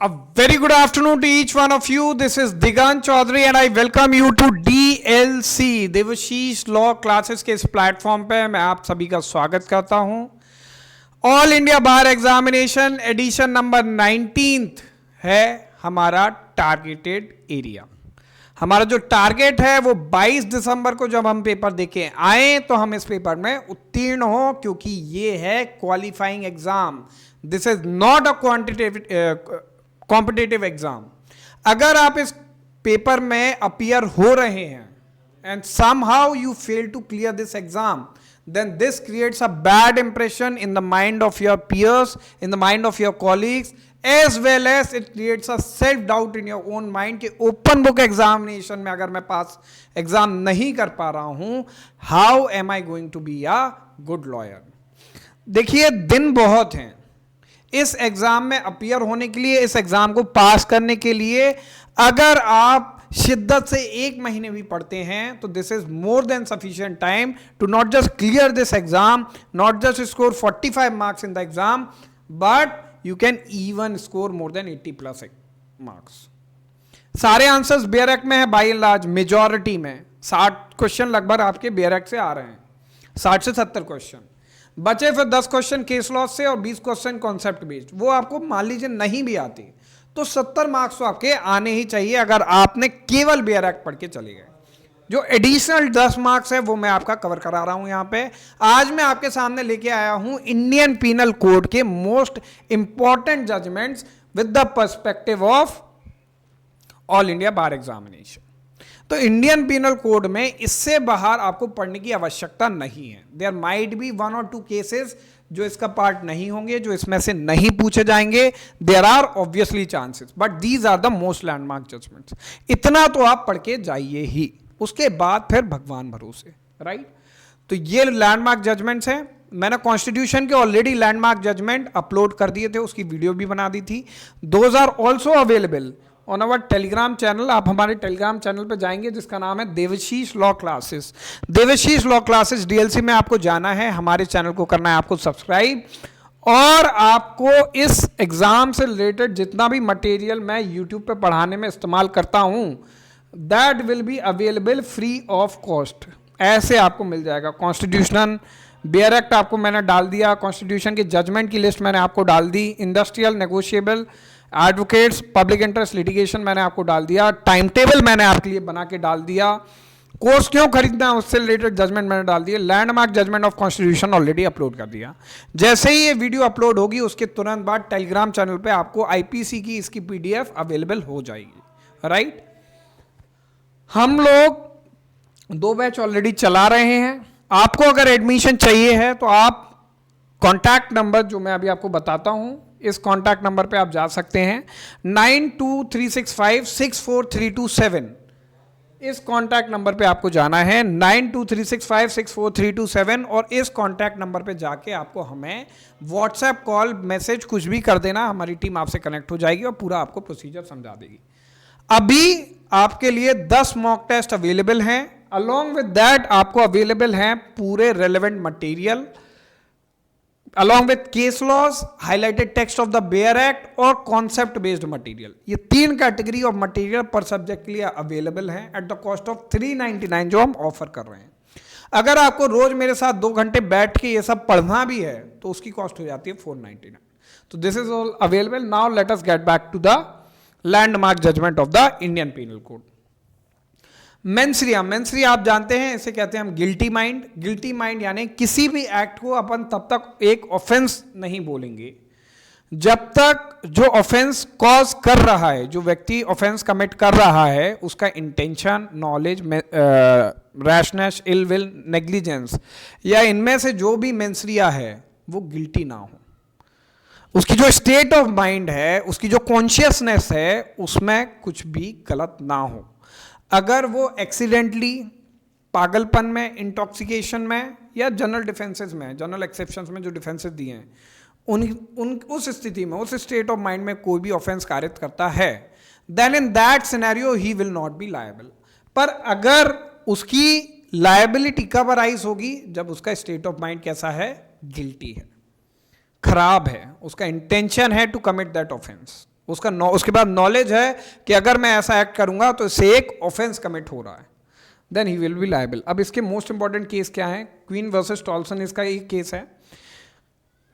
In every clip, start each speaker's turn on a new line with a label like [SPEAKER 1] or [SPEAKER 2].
[SPEAKER 1] A very good afternoon to each one of you. This is Digant Chaudhary and I welcome you to DLC Devashish law classes के इस platform पे मैं आप सभी का स्वागत करता हूं। All India bar examination edition number 19 है हमारा टारगेटेड एरिया। हमारा जो टारगेट है वो 22 दिसंबर को जब हम पेपर देके आए तो हम इस पेपर में उत्तीर्ण हो, क्योंकि ये है qualifying exam. This is not a competitive exam. अगर आप इस पेपर में अपीयर हो रहे हैं and somehow you fail to clear this exam, then this creates a bad impression in the mind of your peers, in the mind of your colleagues, as well as it creates a self doubt in your own mind कि open book examination में अगर मैं पास exam नहीं कर पा रहा हूं, how am I going to be a good lawyer? देखिए, दिन बहुत हैं इस एग्जाम में अपीयर होने के लिए, इस एग्जाम को पास करने के लिए। अगर आप शिद्दत से 1 महीने भी पढ़ते हैं तो this is more than sufficient time to not just clear this exam, not just score 45 marks in the exam, but you can even score more than 80+ marks. सारे आंसर्स बेयरएक्ट में है बाय एंड लार्ज, मेजॉरिटी में 60 question लगभग आपके बेयरएक्ट से आ रहे हैं, 60 से 70 क्वेश्चन। बचे फिर 10 क्वेश्चन केस लॉ से और 20 क्वेश्चन कॉन्सेप्ट बेस्ड। वो आपको मान लीजिए नहीं भी आती तो 70 मार्क्स तो आपके आने ही चाहिए अगर आपने केवल बेयर एक्ट पढ़ के चले गए। जो एडिशनल 10 मार्क्स है वो मैं आपका कवर करा रहा हूं यहां पे। आज मैं आपके सामने लेके आया हूं इंडियन पीनल कोड के most important judgments with the perspective of all India bar examination. तो इंडियन पीनल कोड में इससे बाहर आपको पढ़ने की आवश्यकता नहीं है। देयर माइट बी 1 और 2 केसेस जो इसका पार्ट नहीं होंगे, जो इसमें से नहीं पूछे जाएंगे। There are obviously chances, but these are the most landmark judgments. इतना तो आप पढ़ के जाइए ही, उसके बाद फिर भगवान भरोसे, राइट। तो ये लैंडमार्क जजमेंट्स हैं। मैंने कॉन्स्टिट्यूशन के ऑलरेडी लैंडमार्क जजमेंट अपलोड कर दिए थे, उसकी वीडियो भी बना दी थी। Those are also available on our Telegram channel. आप हमारे टेलीग्राम चैनल पे जाएंगे जिसका नाम है Devashish law classes. Devashish law classes DLC में आपको जाना है, हमारे चैनल को करना है आपको सब्सक्राइब, और आपको इस एग्जाम से रिलेटेड जितना भी मटेरियल मैं यूट्यूब पे पढ़ाने में इस्तेमाल करता हूं that will be available free of cost. ऐसे आपको मिल जाएगा। कॉन्स्टिट्यूशन बेयर एक्ट आपको मैंने डाल दिया, कॉन्स्टिट्यूशन की जजमेंट की लिस्ट मैंने आपको डाल दी, industrial negotiable advocates public interest litigation मैंने आपको डाल दिया, टाइम टेबल मैंने आपके लिए बना के डाल दिया, कोर्स क्यों खरीदना है उससे रिलेटेड जजमेंट मैंने डाल दिया, landmark judgment of constitution already upload कर दिया। जैसे ही ये वीडियो अपलोड होगी उसके तुरंत बाद टेलीग्राम चैनल पे आपको आईपीसी की इसकी पीडीएफ अवेलेबल हो जाएगी, राइट। हम लोग 2 बैच ऑलरेडी चला रहे हैं। आपको अगर एडमिशन चाहिए है तो आप कॉन्टैक्ट नंबर जो मैं अभी आपको बताता हूं, इस कॉन्टैक्ट नंबर पे आप जा सकते हैं 9236564327। इस कॉन्टैक्ट नंबर पे आपको जाना है 9236564327, और इस कॉन्टैक्ट नंबर पे जाके आपको हमें व्हाट्सएप कॉल मैसेज कुछ भी कर देना, हमारी टीम आपसे कनेक्ट हो जाएगी और पूरा आपको प्रोसीजर समझा देगी। अभी आपके लिए 10 मॉक टेस्ट अवेलेबल हैं। अलॉन्ग विद दैट आपको अवेलेबल हैं पूरे relevant material along with case laws, highlighted text of the Bayer Act और concept based material। ये 3 कैटेगरी ऑफ मटेरियल पर सब्जेक्ट के लिए अवेलेबल हैं एट द कॉस्ट ऑफ 399 जो हम ऑफर कर रहे हैं। अगर आपको रोज मेरे साथ 2 घंटे बैठ के ये सब पढ़ना भी है तो उसकी कॉस्ट हो जाती है 499। तो this is all available. Now let us get back to the landmark judgment of the Indian penal code. Mens rea आप जानते हैं, इसे कहते हैं हम गिल्टी माइंड। गिल्टी माइंड यानी किसी भी एक्ट को अपन तब तक एक ऑफेंस नहीं बोलेंगे जब तक जो ऑफेंस कॉज कर रहा है, जो व्यक्ति ऑफेंस कमिट कर रहा है, उसका intention, knowledge, rashness, ill will, negligence या इनमें से जो भी मेंसरिया है वो गिल्टी ना हो। उसकी जो स्टेट ऑफ माइंड है, उसकी जो कॉन्शियसनेस है, उसमें कुछ भी गलत ना हो। अगर वो एक्सीडेंटली, पागलपन में, इंटॉक्सिकेशन में या जनरल डिफेंसेस में, जनरल एक्सेप्शंस में जो डिफेंसेस दिए हैं उस स्थिति में, उस स्टेट ऑफ माइंड में कोई भी ऑफेंस कारित करता है, then in that scenario he will not be liable. पर अगर उसकी लायबिलिटी कब अराइज होगी? जब उसका स्टेट ऑफ माइंड कैसा है? गिल्टी है, खराब है, उसका इंटेंशन है टू कमिट दैट ऑफेंस, उसके बाद नॉलेज है कि अगर मैं ऐसा एक्ट करूंगा तो इससे एक ऑफेंस कमिट हो रहा है, then he will be liable. अब इसके मोस्ट इंपॉर्टेंट केस क्या है? क्वीन वर्सेस टॉल्सन इसका एक केस है,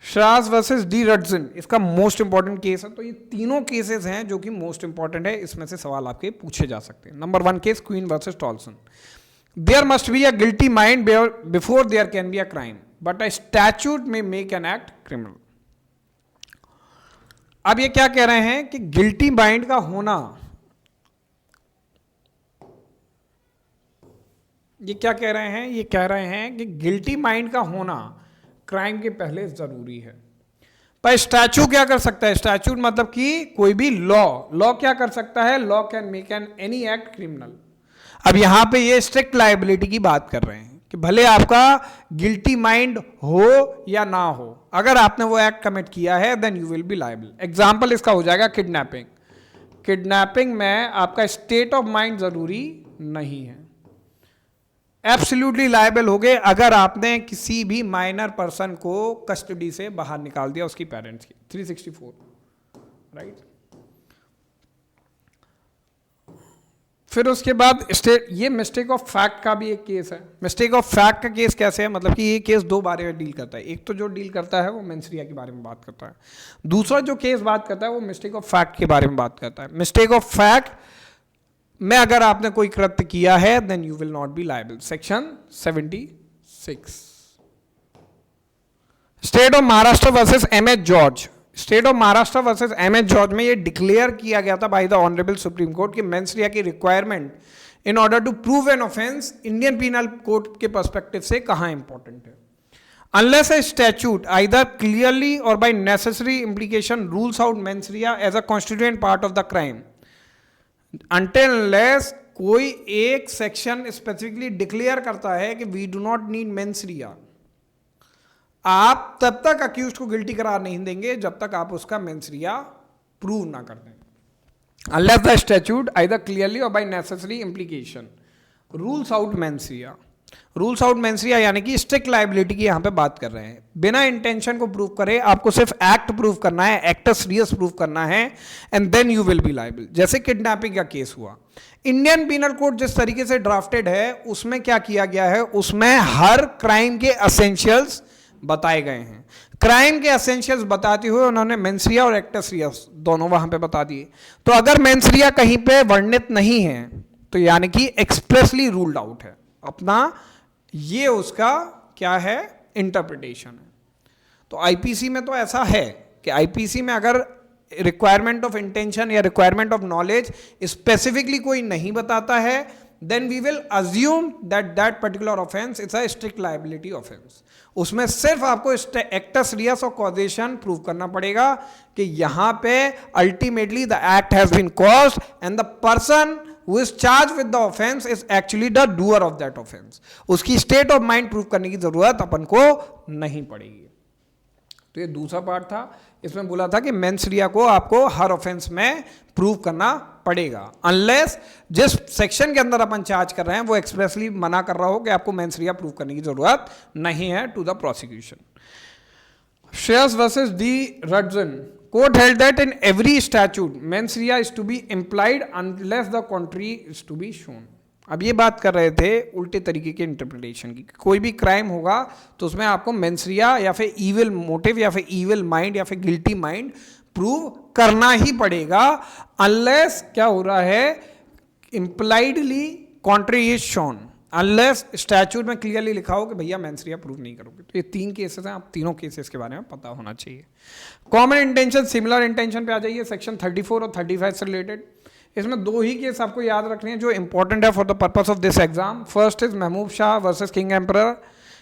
[SPEAKER 1] श्रास वर्सेस डी रडजन इसका मोस्ट इंपॉर्टेंट केस है। तो ये तीनों केसेस हैं जो कि मोस्ट इंपॉर्टेंट है, इसमें से सवाल आपके पूछे जा सकते हैं। Number 1 case, queen versus Tolson. There must be a guilty mind before there can be a crime, but a statute में मेक एन एक्ट क्रिमिनल। अब ये क्या कह रहे हैं कि गिल्टी माइंड का होना, ये क्या कह रहे हैं? ये कह रहे हैं कि गिल्टी माइंड का होना क्राइम के पहले जरूरी है। पर स्टैच्यू क्या कर सकता है? स्टैच्यूट मतलब कि कोई भी लॉ क्या कर सकता है? Law can make an any act criminal. अब यहां पे ये स्ट्रिक्ट लायबिलिटी की बात कर रहे हैं कि भले आपका गिल्टी माइंड हो या ना हो, अगर आपने वो एक्ट कमिट किया है then you will be liable. Example इसका हो जाएगा किडनैपिंग। किडनैपिंग में आपका स्टेट ऑफ माइंड जरूरी नहीं है, एब्सोल्युटली लायबल हो गए अगर आपने किसी भी माइनर पर्सन को कस्टडी से बाहर निकाल दिया उसकी पेरेंट्स की। 364 राइट। फिर उसके बाद ये मिस्टेक ऑफ फैक्ट का भी एक केस है। मिस्टेक ऑफ फैक्ट का केस कैसे है? मतलब कि ये केस दो बारे में डील करता है। एक तो जो डील करता है वो मेंसरिया के बारे में बात करता है, दूसरा जो केस बात करता है वो मिस्टेक ऑफ फैक्ट के बारे में बात करता है। मिस्टेक ऑफ फैक्ट में अगर आपने कोई कृत्य किया है then you will not be liable. Section 76। State of Maharashtra versus MH George. State of Maharashtra versus MH George में ये डिक्लेयर किया गया था by the honourable supreme court कि मेंसरिया की requirement in order to prove an offence Indian penal code के perspective से कहां इंपॉर्टेंट है। Unless a statute either clearly और by necessary implication rules out mens rea as a constituent part of the crime, until unless कोई एक section specifically declare करता है कि we do not need mens rea, आप तब तक अक्यूज को गिल्टी करार नहीं देंगे जब तक आप उसका मेंसरिया प्रूव ना कर दें। Unless the statute either clearly और by necessary implication rules out mens rea. Rules out mens rea यानी कि स्ट्रिक्ट लायबिलिटी की यहां पे बात कर रहे हैं। बिना इंटेंशन को प्रूव करे आपको सिर्फ एक्ट प्रूव करना है, एक्ट सीरियस प्रूव करना है and then you will be liable. जैसे किडनैपिंग का केस हुआ, इंडियन पीनल कोड जिस तरीके से ड्राफ्टेड है उसमें क्या किया गया है, उसमें हर क्राइम के एसेंशियल्स बताए गए हैं। क्राइम के एसेंशियल्स बताते हुए उन्होंने मेंसरिया और एक्ट सीरियस दोनों वहां पे बता दिए। तो अगर मेंसरिया कहीं पे वर्णित नहीं है तो यानी कि एक्सप्रेसली रूल्ड आउट है। अपना ये उसका क्या है, इंटरप्रिटेशन है। तो आईपीसी में तो ऐसा है कि आईपीसी में अगर रिक्वायरमेंट ऑफ इंटेंशन या रिक्वायरमेंट ऑफ नॉलेज स्पेसिफिकली कोई नहीं बताता है then we will assume that particular offence is a strict liability offence. उसमें सिर्फ आपको एक्टस रियस और कॉजेशन प्रूव करना पड़ेगा कि यहां पे ultimately the act has been caused and the person who is charged with the offense is actually the doer of that offense। उसकी स्टेट ऑफ माइंड प्रूव करने की जरूरत अपन को नहीं पड़ेगी। तो ये दूसरा पार्ट था। इसमें बोला था कि मेंसरिया को आपको हर ऑफेंस में प्रूव करना पड़ेगा अनलेस जिस सेक्शन के अंदर अपन चार्ज कर रहे हैं वो एक्सप्रेसली मना कर रहा हो कि आपको मेंसरिया प्रूव करने की जरूरत नहीं है to the prosecution. Sherras versus De Rutzen court held that in every statute mensaria is to be implied unless the contrary is to be shown। अब ये बात कर रहे थे उल्टे तरीके के इंटरप्रिटेशन की। कोई भी क्राइम होगा तो उसमें आपको मेंसरिया या फिर इविल मोटिव या फिर इविल माइंड या फिर गिल्टी माइंड प्रूव करना ही पड़ेगा अनलेस क्या हो रहा है, इंप्लाइडली कॉन्ट्री इज शोन, अनलेस स्टैट्यूट में क्लियरली लिखा हो कि भैया मेंसरिया प्रूव नहीं करोगे। तो ये तीन केसेस हैं, आप तीनों केसेस के बारे में पता होना चाहिए। कॉमन इंटेंशन सिमिलर इंटेंशन पे आ जाइए, सेक्शन 34 और 35 से रिलेटेड। इसमें दो ही केस आपको याद रखने हैं जो इंपॉर्टेंट है for the purpose of this exam. First is Mahmood Shah versus king emperor.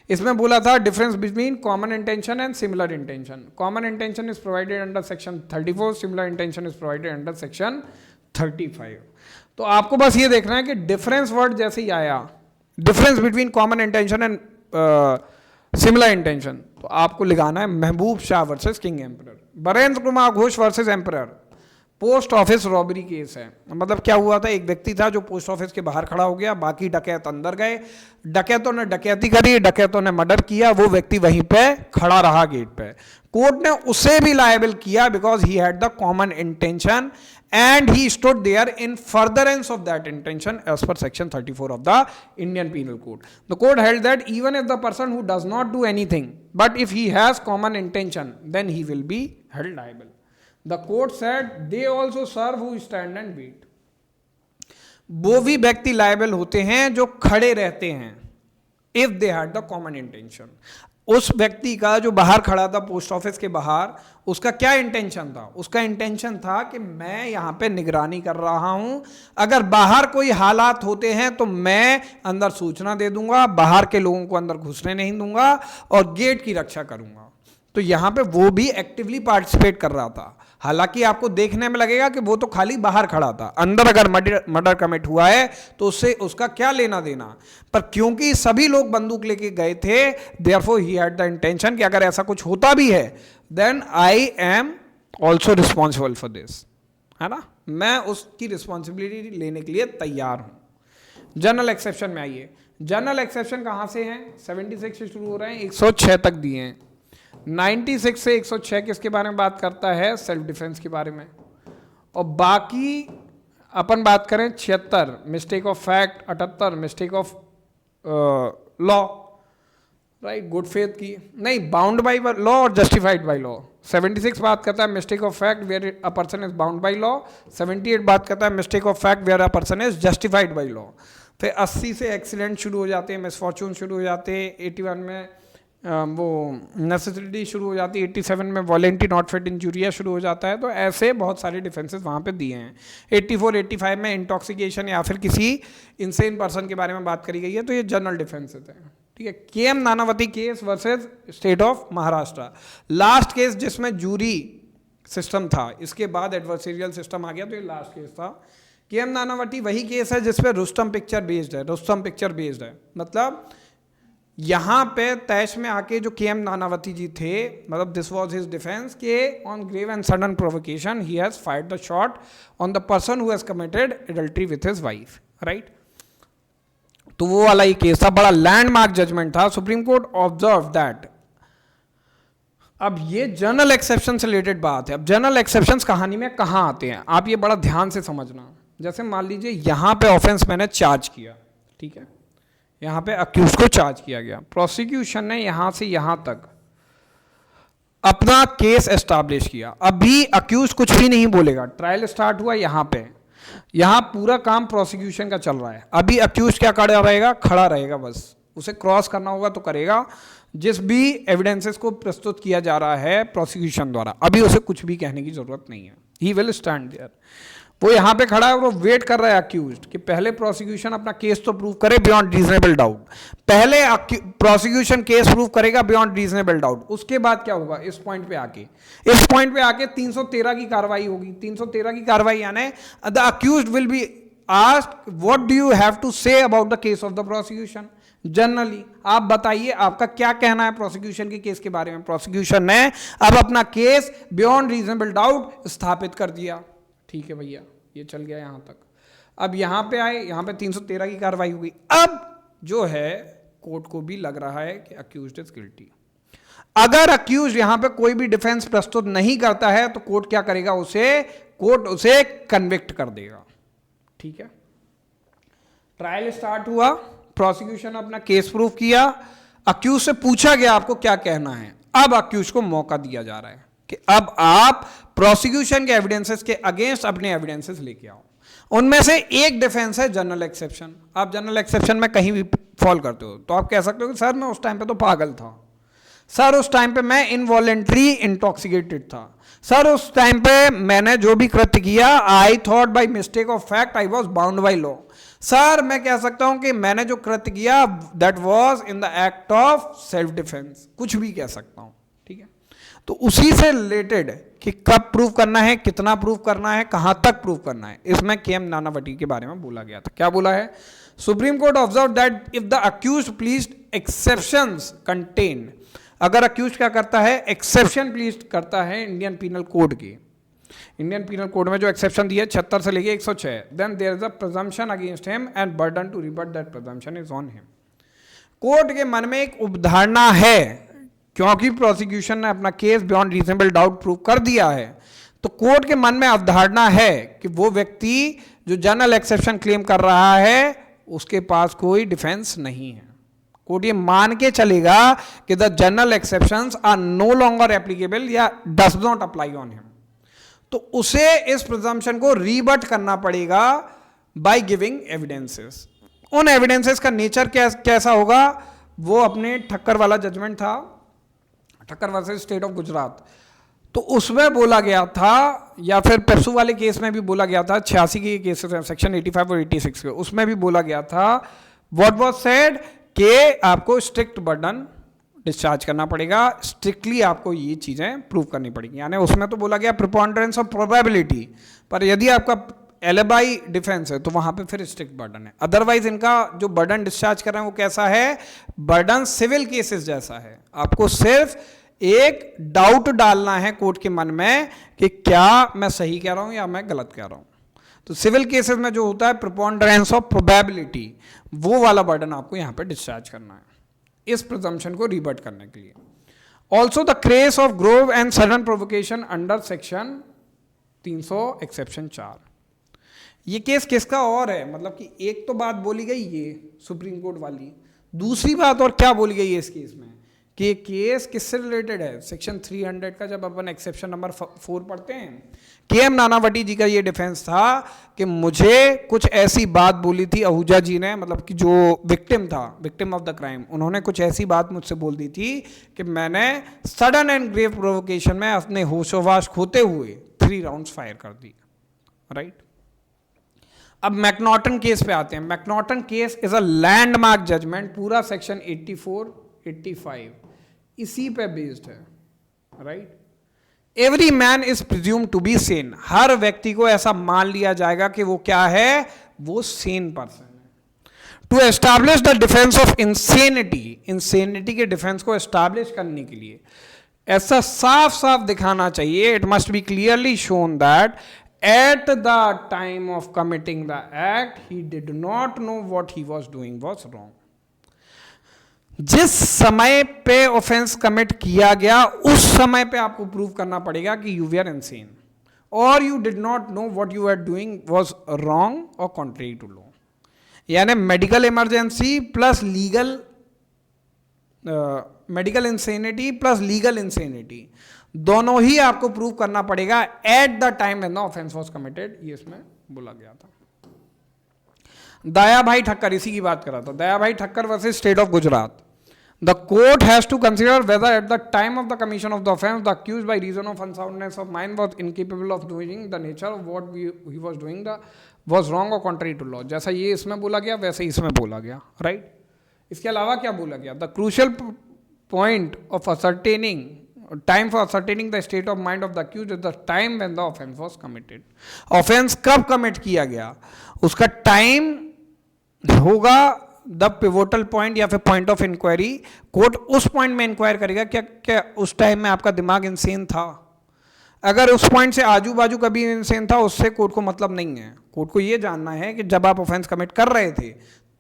[SPEAKER 1] इसमें बोला था difference between common intention and similar intention. Common intention is provided under section 34, similar intention is provided under section 35। तो आपको बस ये देखना है कि डिफरेंस वर्ड जैसे ही आया, difference between common intention and similar intention, तो आपको लगाना है महबूब Shah versus king emperor, Barendra Kumar Ghosh versus emperor, post office robbery case है। मतलब क्या हुआ था, एक व्यक्ति था जो पोस्ट ऑफिस के बाहर खड़ा हो गया, बाकी डकैत अंदर गए, डकैतों ने डकैती करी, डकैतों ने मर्डर किया, वो व्यक्ति वहीं पे खड़ा रहा गेट पे। कोर्ट ने उसे भी लायबल किया because he had the common intention and he stood there in furtherance of that intention as per section 34 of the Indian Penal Code. The court held that even if the person who does not do anything but if he has common intention then he will be held liable. The court said they also serve who stand and wait. वो भी व्यक्ति liable होते हैं जो खड़े रहते हैं if they had the common intention. उस व्यक्ति का जो बाहर खड़ा था पोस्ट ऑफिस के बाहर, उसका क्या इंटेंशन था? उसका इंटेंशन था कि मैं यहाँ पे निगरानी कर रहा हूँ, अगर बाहर कोई हालात होते हैं तो मैं अंदर सूचना दे दूंगा, बाहर के लोगों को अंदर घुसने नहीं दूंगा और गेट की रक्षा करूंगा। तो यहाँ पे वो भी एक्टिवली पार्टिसिपेट कर रहा था। हालांकि आपको देखने में लगेगा कि वो तो खाली बाहर खड़ा था, अंदर अगर मर्डर कमिट हुआ है तो उससे उसका क्या लेना देना, पर क्योंकि सभी लोग बंदूक लेके गए थे, therefore he had the intention कि अगर ऐसा कुछ होता भी है then I am also responsible for this, है ना, मैं उसकी रिस्पॉन्सिबिलिटी लेने के लिए तैयार हूं। जनरल एक्सेप्शन में आइए। जनरल एक्सेप्शन कहां से हैं? 76 से शुरू हो रहे हैं, 106 तक दिए हैं। 96 से 106 किसके बारे में बात करता है? सेल्फ डिफेंस के बारे में। और बाकी अपन बात करें 76 mistake of fact, 78 mistake of law, right, good faith की नहीं, बाउंड बाई लॉ और जस्टिफाइड बाई लॉ। 76 बात करता है mistake of fact where a person is bound by law. 78 बात करता है mistake of fact where a person is justified by law. फिर 80 से एक्सीडेंट शुरू हो जाते हैं, मिसफॉर्चून शुरू हो जाते हैं। 81 में वो नेसेसिटी शुरू हो जाती है। 87 में वॉलेंटी नॉट फिट इंजूरिया शुरू हो जाता है। तो ऐसे बहुत सारे डिफेंसेस वहाँ पे दिए हैं। 84, 85 में इंटॉक्सिकेशन या फिर किसी इंसेन पर्सन के बारे में बात करी गई है। तो ये जनरल डिफेंसेस हैं, ठीक है। KM Nanavati case versus state of Maharashtra, last case जिसमें जूरी सिस्टम था, इसके बाद एडवर्सरियल सिस्टम आ गया, तो ये लास्ट केस था। KM नानावती वही केस है जिसपे रुस्तम पिक्चर बेस्ड है। रुस्तम पिक्चर बेस्ड है मतलब यहाँ पे तैश में आके जो KM नानावती जी थे, मतलब दिस वाज हिज डिफेंस के on grave and sudden provocation he has fired the shot on the person who has committed adultery with his wife, right. तो वो वाला ही केस था, बड़ा लैंडमार्क जजमेंट था। Supreme court observe that. अब ये जनरल एक्सेप्शन से रिलेटेड बात है। अब जनरल एक्सेप्शंस कहानी में कहाँ आते हैं, आप ये बड़ा ध्यान से समझना। जैसे मान लीजिए यहाँ पे ऑफेंस मैंने चार्ज किया, ठीक है, यहाँ पे अक्यूज को चार्ज किया गया, प्रोसिक्यूशन ने यहाँ से यहाँ तक अपना केस एस्टैब्लिश किया। अभी अक्यूज कुछ भी नहीं बोलेगा, ट्रायल स्टार्ट हुआ यहाँ पे, यहाँ पूरा काम प्रोसिक्यूशन का चल रहा है। अभी अक्यूज क्या खड़ा रहेगा? खड़ा रहेगा, बस उसे क्रॉस करना होगा तो करेगा। जिस भी एविडेंसेस को प्रस्तुत किया जा रहा है प्रोसिक्यूशन द्वारा, अभी उसे कुछ भी कहने की जरूरत नहीं है। He will stand there. वो यहाँ पे खड़ा है, वो वेट कर रहा है अक्यूज्ड कि पहले प्रोसिक्यूशन अपना केस तो प्रूव करे बियॉन्ड रीजनेबल डाउट। पहले प्रोसिक्यूशन केस प्रूव करेगा बियॉन्ड रीजनेबल डाउट, उसके बाद क्या होगा? इस पॉइंट पे आके 313 की कार्रवाई होगी। 313 की कार्रवाई यानी the accused will be asked what do you have to say about the case of the prosecution. Generally आप बताइए आपका क्या कहना है प्रोसिक्यूशन के केस के बारे में। प्रोसिक्यूशन ने अब अपना केस बियॉन्ड रीजनेबल डाउट स्थापित कर दिया, ठीक है भैया, ये चल गया यहाँ तक। अब यहाँ पे आए, यहाँ पे 313 की कार्रवाई हुई। अब जो है कोर्ट को भी लग रहा है कि अक्यूज्ड इज गिल्टी। अगर अक्यूज्ड यहाँ पे कोई भी डिफेंस प्रस्तुत नहीं करता है तो कोर्ट क्या करेगा? कोर्ट उसे कन्विक्ट कर देगा, ठीक है। ट्रायल स्टार्ट हुआ, प्रोसिक्यूशन अपना केस प्रूफ किया, अक्यूज से पूछा गया आपको क्या कहना है। अब अक्यूज को मौका दिया जा रहा है कि अब आप प्रोसिक्यूशन के एविडेंसेस के अगेंस्ट अपने एविडेंसेस लेके आओ। उनमें से एक डिफेंस है जनरल एक्सेप्शन। आप जनरल एक्सेप्शन में कहीं भी फॉल करते हो तो आप कह सकते हो कि सर मैं उस टाइम पे तो पागल था, सर उस टाइम पे मैं इनवॉलेंटरी इंटॉक्सिकेटेड था, सर उस टाइम पे मैंने जो भी कृत्य किया I thought by mistake of fact I was bound by law. Sir मैं कह सकता हूं कि मैंने जो कृत्य किया that was in the act of self defence, कुछ भी कह सकता हूं, ठीक है। तो उसी से रिलेटेड कि कब प्रूव करना है, कितना प्रूव करना है, कहां तक प्रूव करना है, इसमें KM नानावती के बारे में बोला गया था। क्या बोला है? Supreme court observe that if the accused pleads exceptions contend, अगर अक्यूज क्या करता है? एक्सेप्शन प्लीज करता है इंडियन पीनल कोड के, इंडियन पीनल कोड में जो एक्सेप्शन दिया है 76 से लेके 106, then there is a presumption against him and burden to rebut that presumption is on him. Court के मन में एक उपधारणा है, क्योंकि प्रोसिक्यूशन ने अपना case beyond reasonable doubt prove कर दिया है, तो कोर्ट के मन में अवधारणा है कि वो व्यक्ति जो जनरल एक्सेप्शन क्लेम कर रहा है उसके पास कोई डिफेंस नहीं है। कोर्ट ये मान के चलेगा कि the general exceptions are no longer applicable या does not apply on him, तो उसे इस प्रिजम्पशन को रीबट करना पड़ेगा बाय गिविंग एविडेंसेस। उन एविडेंसेस का नेचर कैसा होगा, वो अपने ठक्कर वाला जजमेंट था, Thakkar versus state of Gujarat, तो उसमें बोला गया था, या फिर पेप्सू वाले केस में भी बोला गया था, 86 के केसेस हैं सेक्शन 85 और 86 के, उसमें भी बोला गया था व्हाट वाज सेड कि आपको स्ट्रिक्ट बर्डन डिस्चार्ज करना पड़ेगा, स्ट्रिक्टली आपको ये चीजें प्रूव करनी पड़ेगी। यानी उसमें तो बोला गया प्रिपॉन्डरेंस ऑफ प्रोबेबिलिटी, पर यदि आपका एलिबाई डिफेंस है तो वहां पे फिर स्ट्रिक्ट बर्डन है। अदरवाइज इनका जो बर्डन डिस्चार्ज कर रहे हैं वो कैसा है, बर्डन सिविल केसेस जैसा है। आपको सिर्फ एक डाउट डालना है कोर्ट के मन में कि क्या मैं सही कह रहा हूं या मैं गलत कह रहा हूं। तो सिविल केसेस में जो होता है प्रिपॉन्डरेंस ऑफ प्रोबेबिलिटी, वो वाला बर्डन आपको यहां पे डिस्चार्ज करना है इस प्रिजम्पशन को रिबट करने के लिए। Also the case of Grove and sudden provocation under section 300 exception 4। ये केस किसका और है, मतलब कि एक तो बात बोली गई ये सुप्रीम कोर्ट वाली, दूसरी बात और क्या बोली गई है इस केस में कि केस किससे रिलेटेड है, सेक्शन 300 का जब अपन एक्सेप्शन नंबर 4 पढ़ते हैं, के.एम. नानावटी जी का ये डिफेंस था कि मुझे कुछ ऐसी बात बोली थी आहूजा जी ने, मतलब कि जो विक्टिम था, विक्टिम ऑफ द क्राइम, उन्होंने कुछ ऐसी बात मुझसे बोल दी थी कि मैंने सडन एंड ग्रेव प्रोवोकेशन में अपने होशोवास खोते हुए 3 राउंड्स फायर कर दी, राइट। अब मैकनॉटन केस पे आते हैं। McNaughton case is a landmark judgement, पूरा सेक्शन 84, 85 इसी पे बेस्ड है, right. Every man is presume to be sane, हर व्यक्ति को ऐसा मान लिया जाएगा कि वो क्या है, वो सेन पर्सन है। To establish the defence of insanity, insanity के डिफेंस को एस्टैब्लिश करने के लिए ऐसा साफ साफ दिखाना चाहिए, it must be clearly shown that at the time of committing the act he did not know what he was doing was wrong। जिस समय पे ऑफेंस कमिट किया गया उस समय पे आपको प्रूव करना पड़ेगा कि you were insane or you did not know what you are doing was wrong or contrary to law. यानी medical emergency plus legal, medical insanity plus legal insanity, दोनों ही आपको प्रूव करना पड़ेगा at the time when the offence was committed, ये इसमें बोला गया था। दया भाई ठक्कर, इसी की बात कर रहा था, Daya bhai Thakkar versus state of Gujarat. The court has to consider whether at the time of the commission of the offence the accused by reason of unsoundness of mind was incapable of doing the nature of what he was doing the was wrong or contrary to law. जैसा ये इसमें बोला गया वैसे ही इसमें बोला गया, right. इसके अलावा क्या बोला गया, the crucial point of ascertaining time for ascertaining the state of mind of the accused is the time when the offense was committed। offense कब commit किया गया उसका टाइम होगा द पिवोटल पॉइंट या फिर पॉइंट ऑफ इंक्वायरी। कोर्ट उस point में inquire करेगा क्या क्या उस टाइम में आपका दिमाग इंसेन था। अगर उस पॉइंट से आजू बाजू कभी इंसेन था उससे कोर्ट को मतलब नहीं है। कोर्ट को ये जानना है कि जब आप ऑफेंस कमिट कर रहे थे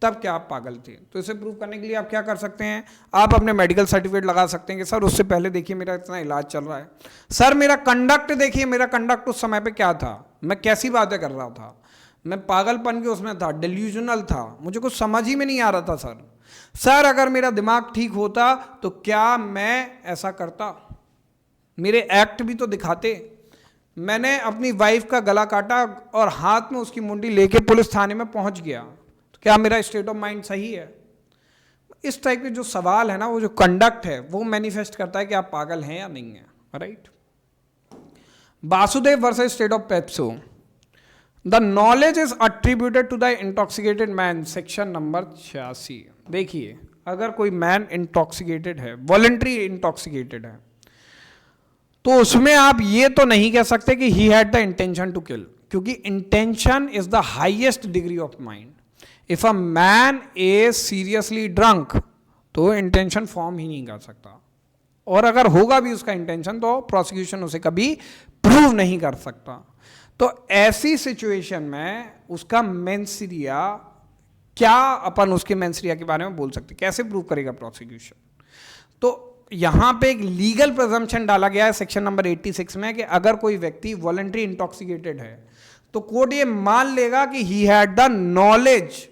[SPEAKER 1] तब क्या आप पागल थे। तो इसे प्रूव करने के लिए आप क्या कर सकते हैं, आप अपने मेडिकल सर्टिफिकेट लगा सकते हैं कि सर उससे पहले देखिए मेरा इतना इलाज चल रहा है, सर मेरा कंडक्ट देखिए, मेरा कंडक्ट उस समय पे क्या था, मैं कैसी बातें कर रहा था, मैं पागलपन के उसमें था, डिल्यूजनल था, मुझे कुछ समझ ही में नहीं आ रहा था सर अगर मेरा दिमाग ठीक होता तो क्या मैं ऐसा करता, मेरे एक्ट भी तो दिखाते। मैंने अपनी वाइफ का गला काटा और हाथ में उसकी मुंडी लेके पुलिस थाने में पहुंच गया, तो क्या मेरा स्टेट ऑफ माइंड सही है। इस टाइप के जो सवाल है ना, वो जो कंडक्ट है वो मैनिफेस्ट करता है कि आप पागल हैं या नहीं है, right. Vasudev versus state of PEPSU, the knowledge is attributed to the intoxicated man, section number 86। देखिए अगर कोई मैन इंटॉक्सिकेटेड है, वॉलंटरी इंटॉक्सिकेटेड है, तो उसमें आप ये तो नहीं कह सकते कि he had the intention to kill, क्योंकि intention is the highest degree of mind. If a man is seriously drunk तो इंटेंशन फॉर्म ही नहीं कर सकता, और अगर होगा भी उसका इंटेंशन तो प्रोसिक्यूशन उसे कभी प्रूव नहीं कर सकता। तो ऐसी सिचुएशन में उसका मेंस rea, क्या अपन उसके मेंस rea के बारे में बोल सकते, कैसे प्रूव करेगा प्रोसिक्यूशन? तो यहां पे एक लीगल प्रिजम्पशन डाला गया है सेक्शन नंबर 86 में कि अगर कोई व्यक्ति वॉलंटरी इंटॉक्सिकेटेड है तो कोर्ट ये मान लेगा कि he had the knowledge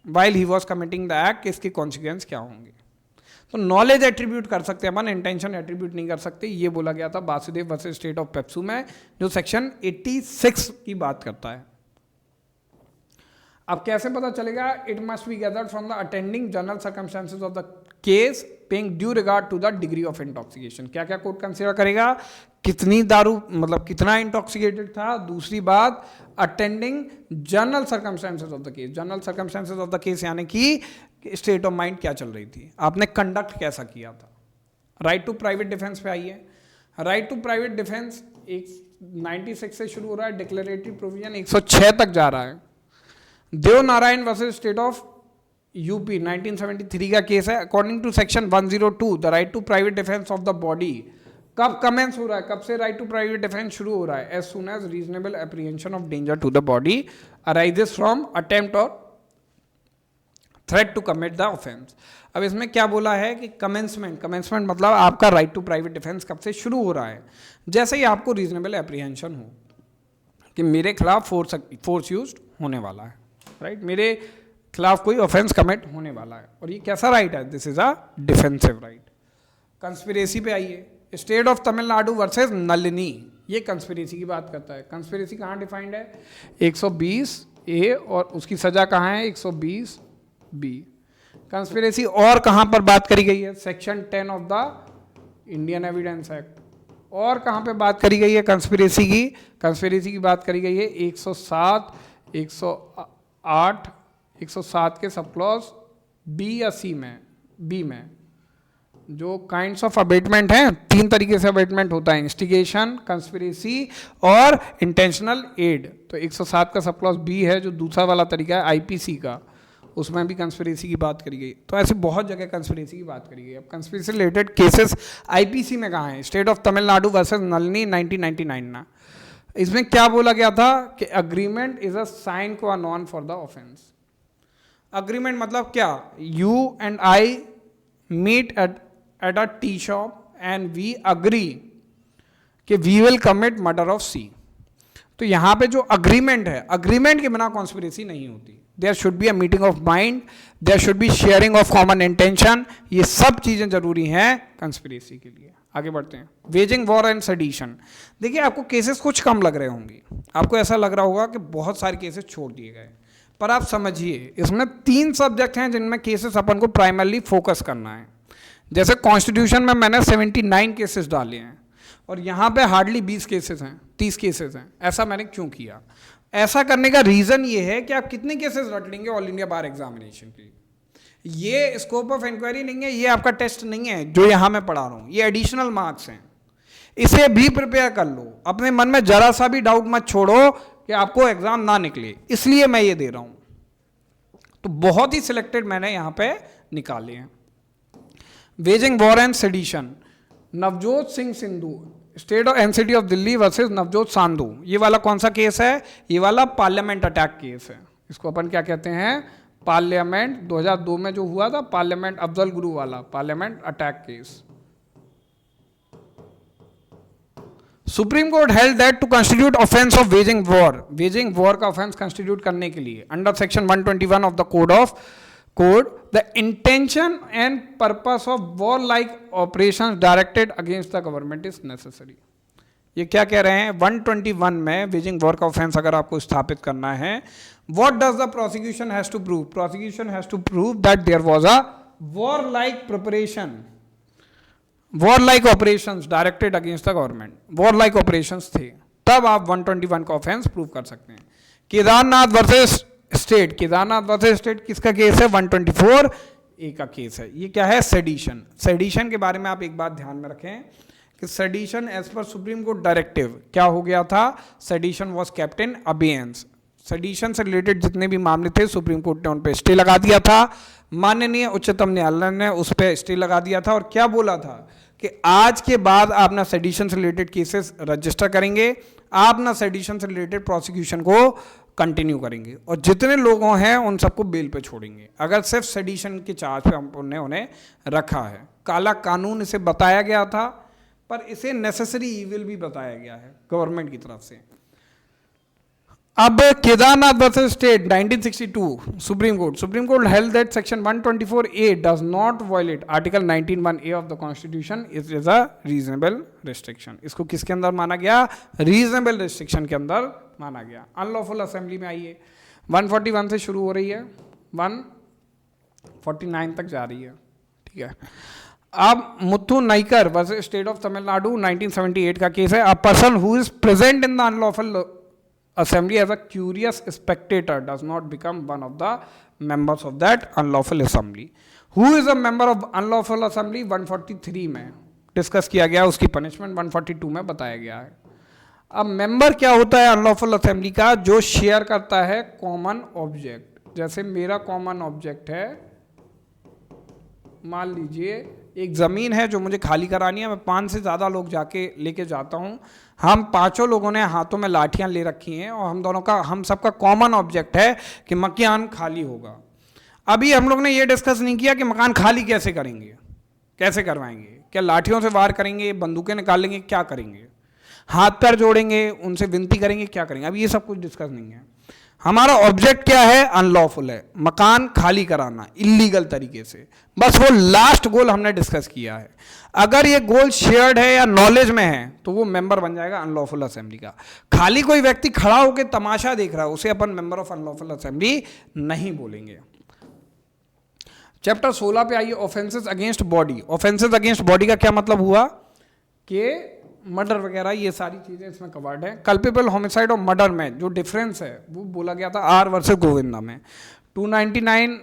[SPEAKER 1] while he was committing the act, इसके कॉन्सिक्वेंस क्या होंगे। तो नॉलेज एट्रीब्यूट कर सकते हैं अपन, इंटेंशन एट्रीब्यूट नहीं कर सकते। ये बोला गया था Vasudev versus state of PEPSU में, जो सेक्शन 86 की बात करता है। अब कैसे पता चलेगा? It must be gathered from the attending general circumstances of the case paying due regard to the degree of intoxication. क्या क्या कोर्ट कंसीडर करेगा? कितनी दारू, मतलब कितना इंटॉक्सिकेटेड था। दूसरी बात, attending general circumstances of the case. General circumstances of the case यानी कि स्टेट ऑफ माइंड क्या चल रही थी, आपने कंडक्ट कैसा किया था। राइट टू प्राइवेट डिफेंस पे आइए। राइट टू प्राइवेट डिफेंस 96 से शुरू हो रहा है, डिक्लेरेटरी प्रोविजन 106 तक जा रहा है। Dev Narayan versus state of UP 1973 का केस है। According to section 102 the right to private defence of the body कब कमेंस हो रहा है, कब से राइट टू प्राइवेट डिफेंस शुरू हो रहा है? As soon as reasonable apprehension of danger to the body arises from attempt और threat to commit the offence. अब इसमें क्या बोला है कि कमेंसमेंट मतलब आपका राइट टू प्राइवेट डिफेंस कब से शुरू हो रहा है? जैसे ही आपको रीजनेबल एप्रीहेंशन हो कि मेरे खिलाफ फोर्स यूज्ड होने वाला है, राइट, मेरे खिलाफ कोई ऑफेंस कमिट होने वाला है। और ये कैसा राइट है? This is a defensive right. Conspiracy पे आइए। State of Tamil Nadu versus Nalini, ये कंस्पिरेसी की बात करता है। कंस्पिरेसी कहाँ डिफाइंड है? 120A और उसकी सजा कहाँ है? 120B। कंस्पिरेसी और कहाँ पर बात करी गई है? Section 10 of the Indian evidence act. और कहाँ पे बात करी गई है कंस्पिरेसी की? कंस्पिरेसी की बात करी गई है 107, 108, 107 के सब क्लॉज बी या सी में, बी में जो काइंड्स ऑफ अबेटमेंट हैं, 3 तरीके से अबेटमेंट होता है, इंस्टिगेशन, कंस्पिरेसी और इंटेंशनल एड। तो 107 का सब क्लॉज बी है जो दूसरा वाला तरीका है आईपीसी का, उसमें भी कंस्पिरेसी की बात करी गई। तो ऐसे बहुत जगह कंस्पिरेसी की बात करी गई। अब कंस्पिरेसी रिलेटेड केसेस आईपीसी में कहाँ हैं? State of Tamil Nadu versus Nalini 1999 ना। इसमें क्या बोला गया था कि agreement is a sine qua non for the offence. Agreement मतलब क्या? You and I meet at a tea shop and we agree कि we will commit murder of C. तो यहां पे जो अग्रीमेंट है, अग्रीमेंट के बिना कॉन्स्पिरेसी नहीं होती। There should be a meeting of mind, there should be sharing of common intention, ये सब चीजें जरूरी हैं कंस्पिरेसी के लिए। आगे बढ़ते हैं। Waging war and sedition. देखिए आपको केसेस कुछ कम लग रहे होंगे, आपको ऐसा लग रहा होगा कि बहुत सारे केसेस छोड़ दिए गए, पर आप समझिए इसमें 3 सब्जेक्ट हैं जिनमें केसेस अपन को प्राइमरली फोकस करना है। जैसे कॉन्स्टिट्यूशन में मैंने 79 केसेस डाले हैं और यहाँ पे हार्डली 20 केसेस हैं, 30 केसेस हैं। ऐसा मैंने क्यों किया? ऐसा करने का रीज़न ये है कि आप कितने केसेस रट लेंगे ऑल इंडिया बार एग्जामिनेशन के लिए। ये स्कोप ऑफ इंक्वायरी नहीं है, ये आपका टेस्ट नहीं है जो यहाँ मैं पढ़ा रहा हूँ, ये एडिशनल मार्क्स हैं। इसे भी प्रिपेयर कर लो, अपने मन में जरा सा भी डाउट मत छोड़ो कि आपको एग्जाम ना निकले, इसलिए मैं ये दे रहा हूँ। तो बहुत ही सिलेक्टेड मैंने यहाँ पे निकाले हैं। Waging war and sedition, Navjot Singh Sindhu, state of NCT of Delhi versus Navjot Sandhu. ये वाला कौन सा केस है? ये वाला पार्लियामेंट अटैक केस है। इसको अपन क्या कहते हैं? पार्लियामेंट 2002 में जो हुआ था, पार्लियामेंट अफजल गुरु वाला parliament attack case. Supreme court held that to constitute offence of waging war का ऑफेंस कंस्टिट्यूट करने के लिए under section 121 of the code the intention and purpose of war like operations directed against the government is necessary. ये क्या कह रहे हैं? 121 में वेजिंग वॉर का ऑफेंस अगर आपको स्थापित करना है, what does the prosecution has to prove? Prosecution has to prove that there was a war like preparation, war like operations directed against the government, war like operations थे, तब आप 121 का ऑफेंस प्रूव कर सकते हैं। Kedarnath versus state, Kedarnath versus state किसका case है? 124A का केस है। ये क्या है? सेडिशन। सेडिशन के बारे में आप एक बात ध्यान में रखें कि sedition as per Supreme Court directive क्या हो गया था? Sedition was kept in abeyance. Sedition से रिलेटेड जितने भी मामले थे सुप्रीम कोर्ट ने उन पर स्टे लगा दिया था, माननीय उच्चतम न्यायालय ने उस पर स्टे लगा दिया था और क्या बोला था कि आज के बाद आप ना सेडिशन से रिलेटेड केसेस रजिस्टर करेंगे, आप ना सेडिशन से रिलेटेड प्रोसिक्यूशन को कंटिन्यू करेंगे और जितने लोगों हैं उन सबको बेल पे छोड़ेंगे, अगर सिर्फ सेडिशन के चार्ज पे हमने उन्हें रखा है। काला कानून इसे बताया गया था, पर इसे नेसेसरी ईविल भी बताया गया है गवर्नमेंट की तरफ से। अब Kedarnath versus state 1962 Supreme court held that section 124A does not violate article 19(1)A of the constitution, it is a reasonable restriction. इसको किसके अंदर माना गया? रीजनेबल रिस्ट्रिक्शन के अंदर माना गया। अनलॉफुल असेंबली में आइए, 141 से शुरू हो रही है, 149 तक जा रही है, ठीक है। अब Muthu Naicker versus state of Tamil Nadu 1978 का केस है। अ person who is present in the unlawful assembly as a curious spectator does not become one of the members of that unlawful assembly. Who is a member of unlawful assembly? 143 में discuss किया गया, उसकी punishment 142 में बताया गया है। अब member क्या होता है अनलॉफुल असेंबली का? जो शेयर करता है कॉमन ऑब्जेक्ट। जैसे मेरा कॉमन ऑब्जेक्ट है, मान लीजिए एक ज़मीन है जो मुझे खाली करानी है, मैं 5 से ज़्यादा लोग जाके लेके जाता हूँ, हम 5 लोगों ने हाथों में लाठियाँ ले रखी हैं और हम सबका कॉमन ऑब्जेक्ट है कि मकान खाली होगा। अभी हम लोग ने ये डिस्कस नहीं किया कि मकान खाली कैसे करेंगे, कैसे करवाएंगे, क्या लाठियों से वार करेंगे, बंदूकें निकालेंगे, क्या करेंगे, हाथ पैर जोड़ेंगे, उनसे विनती करेंगे, क्या करेंगे, अभी ये सब कुछ डिस्कस नहीं है। हमारा ऑब्जेक्ट क्या है? अनलॉफुल है, मकान खाली कराना इलीगल तरीके से, बस वो लास्ट गोल हमने डिस्कस किया है। अगर ये गोल शेयर्ड है या नॉलेज में है तो वो मेंबर बन जाएगा अनलॉफुल असेंबली का। खाली कोई व्यक्ति खड़ा होकर तमाशा देख रहा है, उसे अपन मेंबर ऑफ अनलॉफुल असेंबली नहीं बोलेंगे। चैप्टर 16 पे आइए, offences against body. Offences against body का क्या मतलब हुआ कि मर्डर वगैरह ये सारी चीज़ें इसमें कवर्ड है। कल्पेबल होमिसाइड और मर्डर में जो डिफरेंस है वो बोला गया था आर वर्सेस गोविंदा में। 299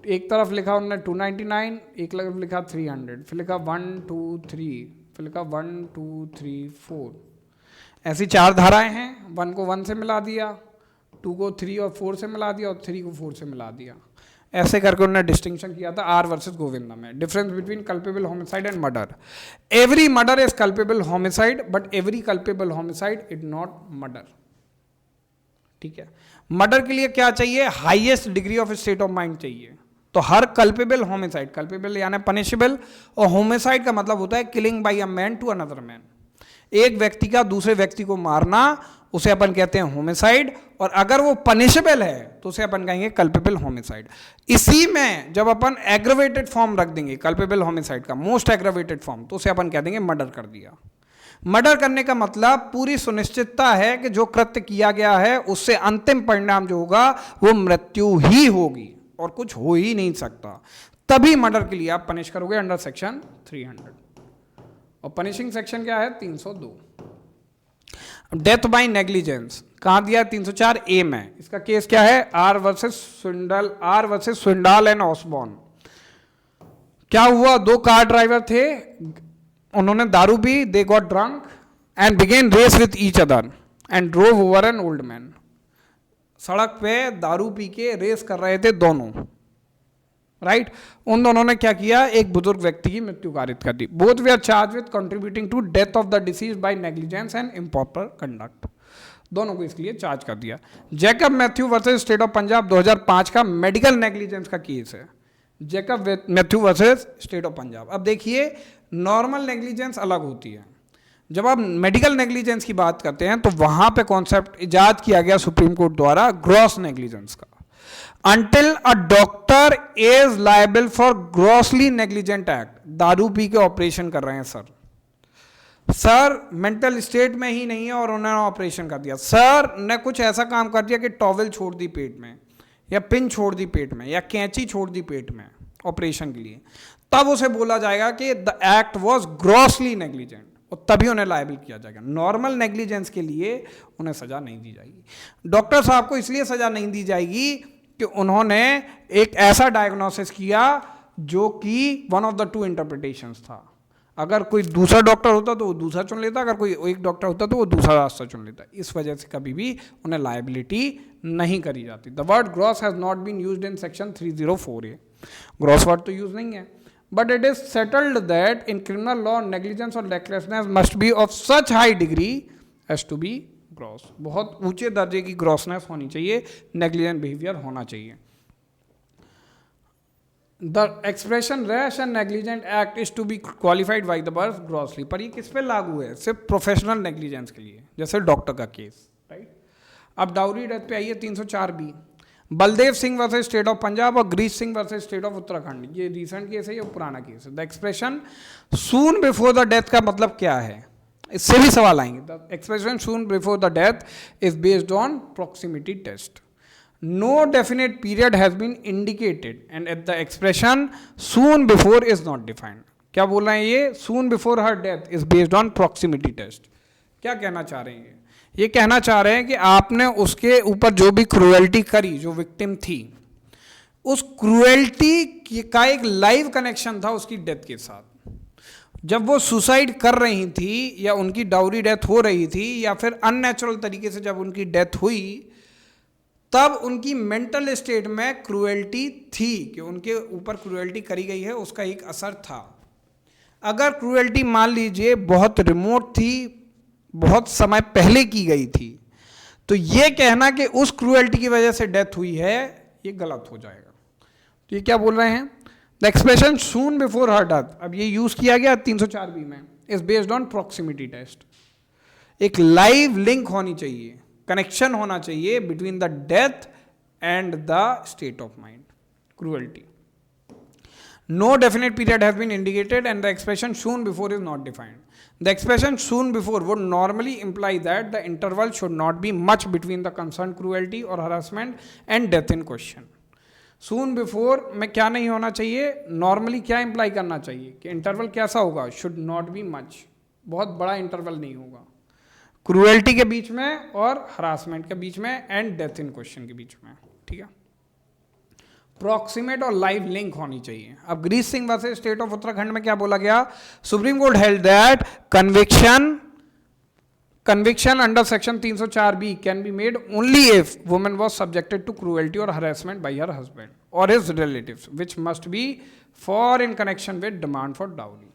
[SPEAKER 1] एक तरफ लिखा उन्होंने 299, एक तरफ लिखा 300, फिर लिखा 1 2 3, फिर लिखा 1 2 3 4, ऐसी 4 धाराएं हैं। 1 को 1 से मिला दिया, 2 को 3 और 4 से मिला दिया और 3 को 4 से मिला दिया, ऐसे करके उन्होंने डिस्टिंक्शन किया था आर वर्सेस गोविंदा में। Difference between culpable homicide and murder. Every murder is culpable homicide but every culpable homicide is not murder, ठीक है। मर्डर के लिए क्या चाहिए? Highest degree of state of mind चाहिए। तो हर कल्पेबल होमिसाइड, कल्पेबल यानी पनिशेबल, और होमिसाइड का मतलब होता है killing by a man to another man. एक व्यक्ति का दूसरे व्यक्ति को मारना, उसे अपन कहते हैं होमिसाइड, और अगर वो पनिशेबल है तो उसे अपन कहेंगे कल्पेबल होमिसाइड। इसी में जब अपन एग्रेवेटेड फॉर्म रख देंगे कल्पेबल होमिसाइड का, मोस्ट एग्रेवेटेड फॉर्म, तो उसे अपन कह देंगे मर्डर कर दिया। मर्डर करने का मतलब पूरी सुनिश्चितता है कि जो कृत्य किया गया है उससे अंतिम परिणाम जो होगा वो मृत्यु ही होगी और कुछ हो ही नहीं सकता। तभी मर्डर के लिए आप पनिश करोगे अंडर सेक्शन 300। और पनिशिंग सेक्शन क्या है? 302। डेथ बाय नेग्लिजेंस कहां दिया? 304A में। इसका केस क्या है? R versus Swindall and Osborne. क्या हुआ? 2 कार ड्राइवर थे, उन्होंने दारू पी, they got drunk and began race with each other and drove over an old man. सड़क पे दारू पी के रेस कर रहे थे दोनों, राइट। उन दोनों ने क्या किया? एक बुजुर्ग व्यक्ति की मृत्यु कारित कर दी। Both they are charge with contributing to death of the deceased by negligence and improper conduct. दोनों को इसके लिए चार्ज कर दिया। Jacob Mathew versus state of Punjab 2005 का मेडिकल नेग्लिजेंस का केस है। Jacob Mathew versus state of Punjab. अब देखिए, नॉर्मल नेग्लिजेंस अलग होती है, जब आप मेडिकल नेग्लिजेंस की बात करते हैं तो वहां पे कॉन्सेप्ट इजाद किया गया सुप्रीम कोर्ट द्वारा ग्रॉस नेग्लिजेंस का। Until a doctor is liable for grossly negligent act, दारू पी के ऑपरेशन कर रहे हैं सर मेंटल स्टेट में ही नहीं है और उन्होंने ऑपरेशन कर दिया। सर ने कुछ ऐसा काम कर दिया कि टॉवेल छोड़ दी पेट में, या पिन छोड़ दी पेट में, या कैंची छोड़ दी पेट में ऑपरेशन के लिए, तब उसे बोला जाएगा कि the act was grossly negligent, और तभी उन्हें लायबल किया जाएगा। नॉर्मल नेग्लिजेंस के लिए उन्हें सजा नहीं दी जाएगी। डॉक्टर साहब को इसलिए सजा नहीं दी जाएगी कि उन्होंने एक ऐसा डायग्नोसिस किया जो कि वन ऑफ द 2 इंटरप्रिटेशंस था। अगर कोई दूसरा डॉक्टर होता तो वो दूसरा चुन लेता, अगर कोई एक डॉक्टर होता तो वो दूसरा रास्ता चुन लेता। इस वजह से कभी भी उन्हें लायबिलिटी नहीं करी जाती। The word gross has not been used in section 304A। Gross word तो यूज नहीं है, but it is settled that in criminal law negligence or recklessness must be of such high degree as to be gross. बहुत ऊंचे दर्जे की grossness होनी चाहिए, negligent behaviour होना चाहिए. The expression rash and negligent act is to be qualified by the verb grossly. पर ये किस पे लागू है? सिर्फ प्रोफेशनल नेग्लिजेंस के लिए, जैसे डॉक्टर का केस, राइट. अब डाउरी डेथ पे आइए 304B. Baldev Singh versus state of Punjab और Girish Singh versus state of Uttarakhand. ये रिसेंट केस है, ये पुराना केस है. The expression soon before the death का मतलब क्या है? इससे भी सवाल आएंगे. The expression soon before the death is based on proximity test. No definite period has been indicated and at the expression soon before is not defined. क्या बोल रहे हैं ये? Soon before her death is based on proximity test. क्या कहना चाह रहे हैं? ये कहना चाह रहे हैं कि आपने उसके ऊपर जो भी क्रूएल्टी करी, जो विक्टिम थी, उस क्रूएल्टी का एक लाइव कनेक्शन था उसकी डेथ के साथ. जब वो सुसाइड कर रही थी या उनकी डाउरी डेथ हो रही थी या फिर अननेचुरल तरीके से जब उनकी डेथ हुई, तब उनकी मेंटल स्टेट में क्रूएल्टी थी कि उनके ऊपर क्रूएल्टी करी गई है, उसका एक असर था. अगर क्रूएल्टी मान लीजिए बहुत रिमोट थी, बहुत समय पहले की गई थी, तो ये कहना कि उस क्रूएल्टी की वजह से डेथ हुई है, ये गलत हो जाएगा. तो ये क्या बोल रहे हैं? The expression soon before her death, अब ये यूज किया गया 304B में, is based on proximity test. एक लाइव लिंक होनी चाहिए, कनेक्शन होना चाहिए between the death and the state of mind, cruelty. No definite period has been indicated and the expression soon before is not defined. The expression soon before would normally imply that the interval should not be much between the concern cruelty और harassment and death in question. Soon before में क्या नहीं होना चाहिए? Normally क्या imply करना चाहिए कि इंटरवल कैसा होगा? शुड नॉट बी मच, बहुत बड़ा इंटरवल नहीं होगा क्रूएल्टी के बीच में और हरासमेंट के बीच में एंड डेथ इन क्वेश्चन के बीच में. ठीक है. प्रॉक्सिमेट और लाइव लिंक होनी चाहिए. अब Girish Singh versus state of Uttarakhand में क्या बोला गया? Supreme court held that conviction under section 304B can be made only if women was subjected to cruelty और हरेसमेंट बाय हर हस्बैंड और his relatives which must be for in connection with demand for dowry.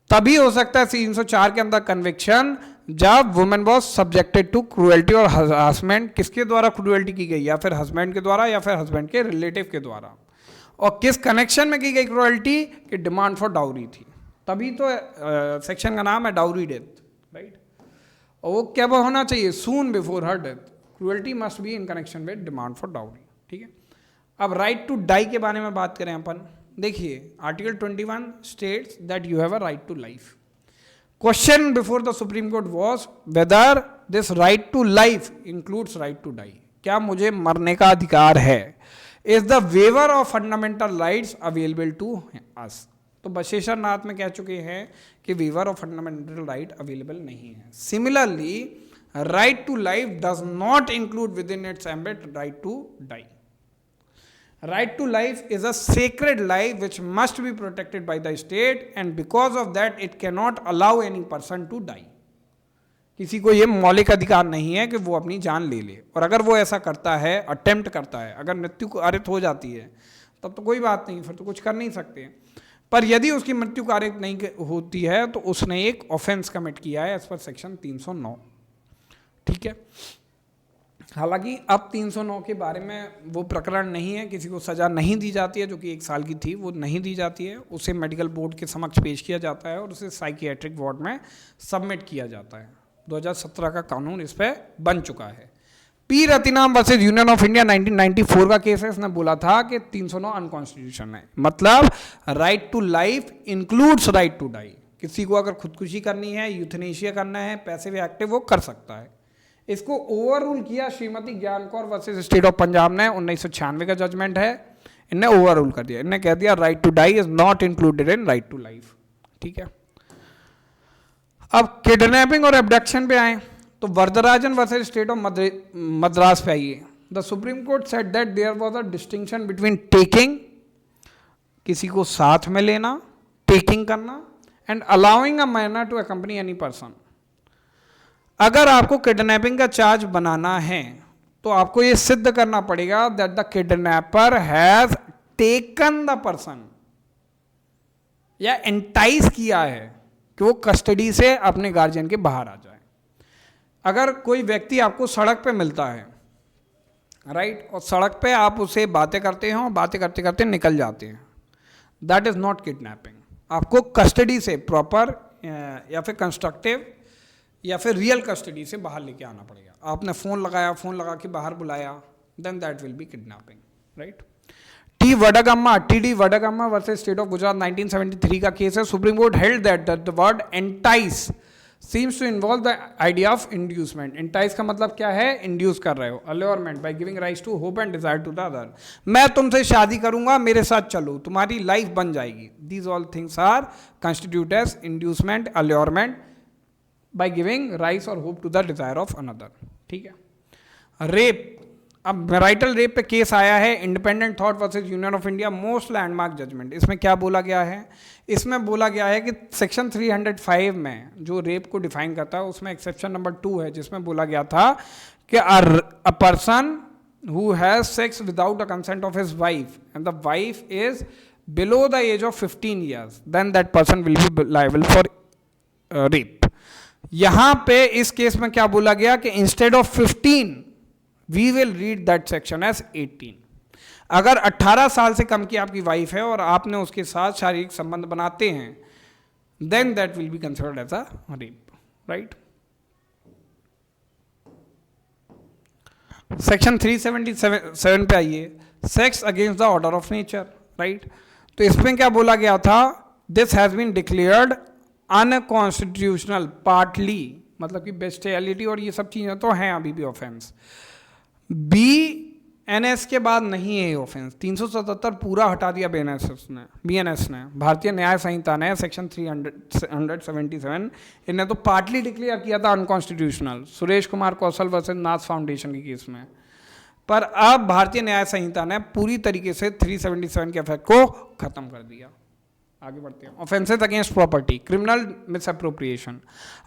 [SPEAKER 1] तभी हो सकता है 304 के अंदर conviction जब women was subjected to cruelty और हरासमेंट. किसके द्वारा क्रूएल्टी की गई? या फिर हस्बैंड के द्वारा या फिर हस्बैंड के रिलेटिव के द्वारा. और किस कनेक्शन में की गई क्रूएल्टी? कि डिमांड फॉर डाउरी थी. तभी तो सेक्शन का नाम है डाउरी डेथ, राइट. और वो क्या होना चाहिए? सून before her death. Cruelty must be in connection with demand for dowry. ठीक है. अब राइट टू डाई के बारे में बात करें अपन. देखिए article 21 states that you have a right to life. Question before the Supreme Court was whether this right to life includes right to die. क्या मुझे मरने का अधिकार है? Is the waiver of fundamental rights available to us. तो बशेश्वर नाथ में कह चुके हैं कि waiver of fundamental right available नहीं है. Similarly right to life does not include within its ambit right to die. Right to life is a sacred life which must be protected by the state and because of that it cannot allow any person to die. किसी को ये मौलिक अधिकार नहीं है कि वो अपनी जान ले ले. और अगर वो ऐसा करता है, अटेम्प्ट करता है, अगर मृत्यु कारित हो जाती है तब तो कोई बात नहीं, फिर तो कुछ कर नहीं सकते. पर यदि उसकी मृत्यु कारित नहीं होती है तो उसने एक ऑफेंस कमिट किया है एज पर सेक्शन 309. ठीक है. हालांकि अब 309 के बारे में वो प्रकरण नहीं है, किसी को सज़ा नहीं दी जाती है, जो कि 1 साल की थी वो नहीं दी जाती है. उसे मेडिकल बोर्ड के समक्ष पेश किया जाता है और उसे साइकियाट्रिक वार्ड में सबमिट किया जाता है. 2017 का कानून इस पर बन चुका है. P Rathinam versus union of India 1994 का केस है. इसने बोला था कि 309 अनकॉन्स्टिट्यूशनल है. मतलब right to life includes right to die. किसी को अगर खुदकुशी करनी है, यूथनेशिया करना है, पैसिव एक्टिव, वो कर सकता है. इसको ओवर रूल किया श्रीमती ज्ञान Kaur versus state of Punjab ने. 1996 का जजमेंट है. इनने ओवर रूल कर दिया. इनने कह दिया right to die is not included in right to life. ठीक है. अब किडनैपिंग और एब्डक्शन पे आए तो Varadarajan versus state of Madras पे आइए. The Supreme Court said that there was a distinction between taking, किसी को साथ में लेना, टेकिंग करना, and allowing a minor to accompany any person. अगर आपको किडनैपिंग का चार्ज बनाना है तो आपको यह सिद्ध करना पड़ेगा that the kidnapper has taken the person. या एंटाइज किया है कि वो कस्टडी से अपने गार्जियन के बाहर आ जाए। अगर कोई व्यक्ति आपको सड़क पे मिलता है, राइट, और सड़क पे आप उसे बातें करते हैं और बातें करते करते निकल जाते हैं, दैट इज नॉट किडनैपिंग। आपको कस्टडी से प्रॉपर या फिर कंस्ट्रक्टिव या फिर रियल कस्टडी से बाहर लेके आना पड़ेगा। आपने फ़ोन लगाया, फ़ोन लगा के बाहर बुलाया, then that will be kidnapping, right. T D Vadgama versus state of Gujarat 1973 का केस है। Supreme court held that the word entice seems to involve the idea of inducement. Entice का मतलब क्या है? इंड्यूस कर रहे हो, allurement by giving rise to hope and desire to the other. मैं तुमसे शादी करूंगा, मेरे साथ चलो, तुम्हारी लाइफ बन जाएगी। These all things are constitute as inducement, allurement by giving rise और hope to the desire of another. ठीक है। रेप, अब मैराइटल रेप पे केस आया है, Independent Thought versus Union of India, most landmark judgment. इसमें क्या बोला गया है? इसमें बोला गया है कि सेक्शन 305 में जो रेप को डिफाइन करता है उसमें एक्सेप्शन नंबर 2 है, जिसमें बोला गया था कि a person who has sex without the consent of his wife and the wife is below the age of 15 years, then that person will be liable for rape. यहां पे इस केस में क्या बोला गया कि instead of 15 we will read that section as 18। अगर 18 साल से कम की आपकी वाइफ है और आपने उसके साथ शारीरिक संबंध बनाते हैं, then that will be considered as a rape, right? Section 377 पे आइए, sex against the order of nature, right. तो इसमें क्या बोला गया था? This has been declared unconstitutional partly, मतलब कि बेस्टियलिटी और ये सब चीजें तो हैं अभी भी ऑफेंस। BNS के बाद नहीं है ये ऑफेंस। 377 पूरा हटा दिया BNS ने, भारतीय न्याय संहिता ने, सेक्शन 377 इन्हें तो पार्टली डिक्लेयर किया था अनकॉन्स्टिट्यूशनल, सुरेश कुमार कौशल वर्सेस नाथ फाउंडेशन के केस में। पर अब भारतीय न्याय संहिता ने पूरी तरीके से 377 के इफेक्ट को खत्म कर दिया। आगे बढ़ते हैं। Offences against property, criminal misappropriation,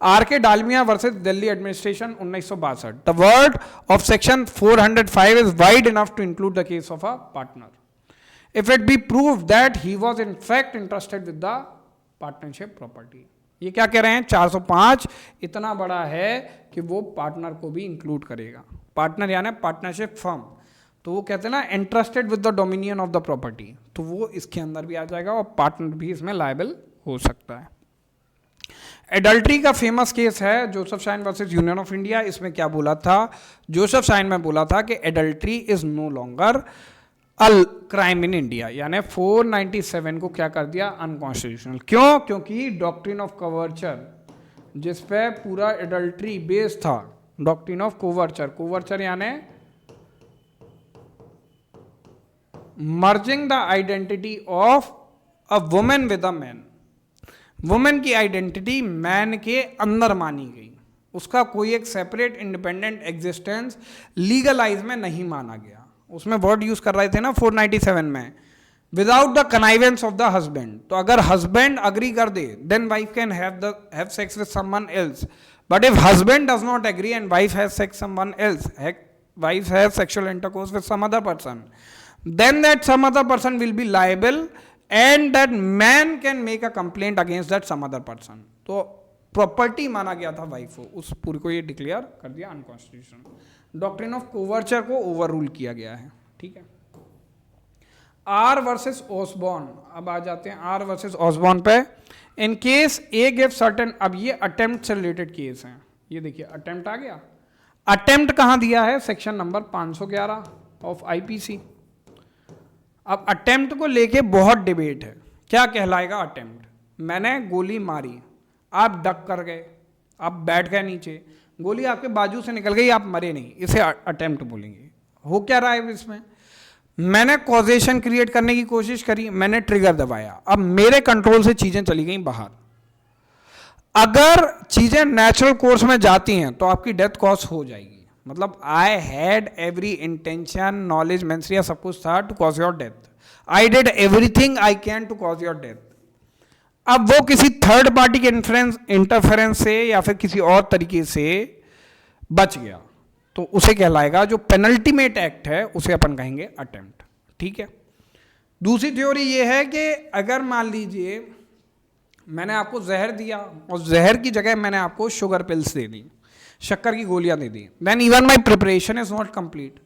[SPEAKER 1] R K. Dalmia versus Delhi administration 1962। The word of section 405 is wide enough to include the case of a partner if it be prove that he was in fact interested with the partnership property. ये क्या कह रहे हैं? 405 इतना बड़ा है कि वो पार्टनर को भी इंक्लूड करेगा। पार्टनर यानी पार्टनरशिप फर्म, तो वो कहते हैं ना interested with the dominion of the property, तो वो इसके अंदर भी आ जाएगा और पार्टनर भी इसमें लायबल हो सकता है। एडल्ट्री का फेमस केस है Joseph shine versus Union of India. इसमें क्या बोला था? जोसेफ शाइन में बोला था कि adultery is no longer a crime in India, यानी 497 को क्या कर दिया? अनकॉन्स्टिट्यूशनल। क्यों? क्योंकि डॉक्ट्रिन ऑफ कोवर्चर, जिस पे पूरा एडल्ट्री बेस था, डॉक्ट्रिन ऑफ कोवर्चर यानी merging the identity of a women with a man. Women की आइडेंटिटी मैन के अंदर मानी गई, उसका कोई एक सेपरेट इंडिपेंडेंट एग्जिस्टेंस लीगलाइज में नहीं माना गया। उसमें वर्ड यूज कर रहे थे ना 497 में, without the connivance of the husband. तो अगर हस्बैंड अग्री कर दे then wife can have sex with someone else, but if husband does not agree and wife has sex someone else, wife has sexual intercourse with some other person, then that some other person will be liable and that man can make a complaint against that some other person। तो property माना गया था wife को, उस पूरी को ये declare कर दिया अनकॉन्स्टिट्यूशनल। डॉक्ट्रिन ऑफ कोवर्चर को ओवर रूल किया गया है। ठीक है। आर वर्सेस ऑसबॉर्न, अब आ जाते हैं आर वर्सेस ऑसबॉर्न पे। In case A give certain, अब ये अटेम्प्ट से रिलेटेड केस हैं। ये देखिए अटेम्प्ट आ गया। अटेम्प्ट कहाँ दिया है? Section number 511 of IPC। अब अटेम्प्ट को लेके बहुत डिबेट है, क्या कहलाएगा अटेम्प्ट? मैंने गोली मारी, आप डक कर गए, आप बैठ गए नीचे, गोली आपके बाजू से निकल गई, आप मरे नहीं, इसे अटेम्प्ट बोलेंगे। हो क्या रहा है इसमें? मैंने कॉजेशन क्रिएट करने की कोशिश करी, मैंने ट्रिगर दबाया, अब मेरे कंट्रोल से चीजें चली गई बाहर। अगर चीजें नेचुरल कोर्स में जाती हैं तो आपकी डेथ कॉज हो जाएगी। मतलब I had every intention, knowledge, mens rea सब कुछ था to cause your death, I did everything I can to cause your death. अब वो किसी थर्ड पार्टी के इंटरफेरेंस से या फिर किसी और तरीके से बच गया तो उसे कहलाएगा, जो पेनल्टीमेट एक्ट है उसे अपन कहेंगे अटेम्प्ट। ठीक है। दूसरी थ्योरी ये है कि अगर मान लीजिए मैंने आपको जहर दिया और जहर की जगह मैंने आपको शुगर पिल्स दे दी, शक्कर की गोलियां दे दी, then even my preparation is not complete.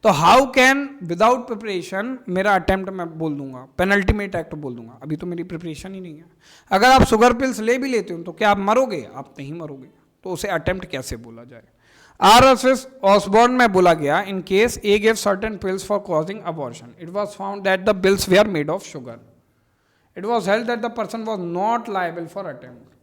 [SPEAKER 1] तो हाउ कैन विदाउट प्रिपरेशन मेरा अटेम्प्ट मैं बोल दूंगा, पेनल्टीमेट एक्ट बोल दूंगा, अभी तो मेरी प्रिपरेशन ही नहीं है। अगर आप शुगर पिल्स ले भी लेते हो तो क्या आप मरोगे? आप नहीं मरोगे, तो उसे अटेम्प्ट कैसे बोला जाए? R.S. Osborne में बोला गया, in case A gave certain pills for causing abortion, it was found that the pills were made of sugar. It was held that the person was not liable for attempt.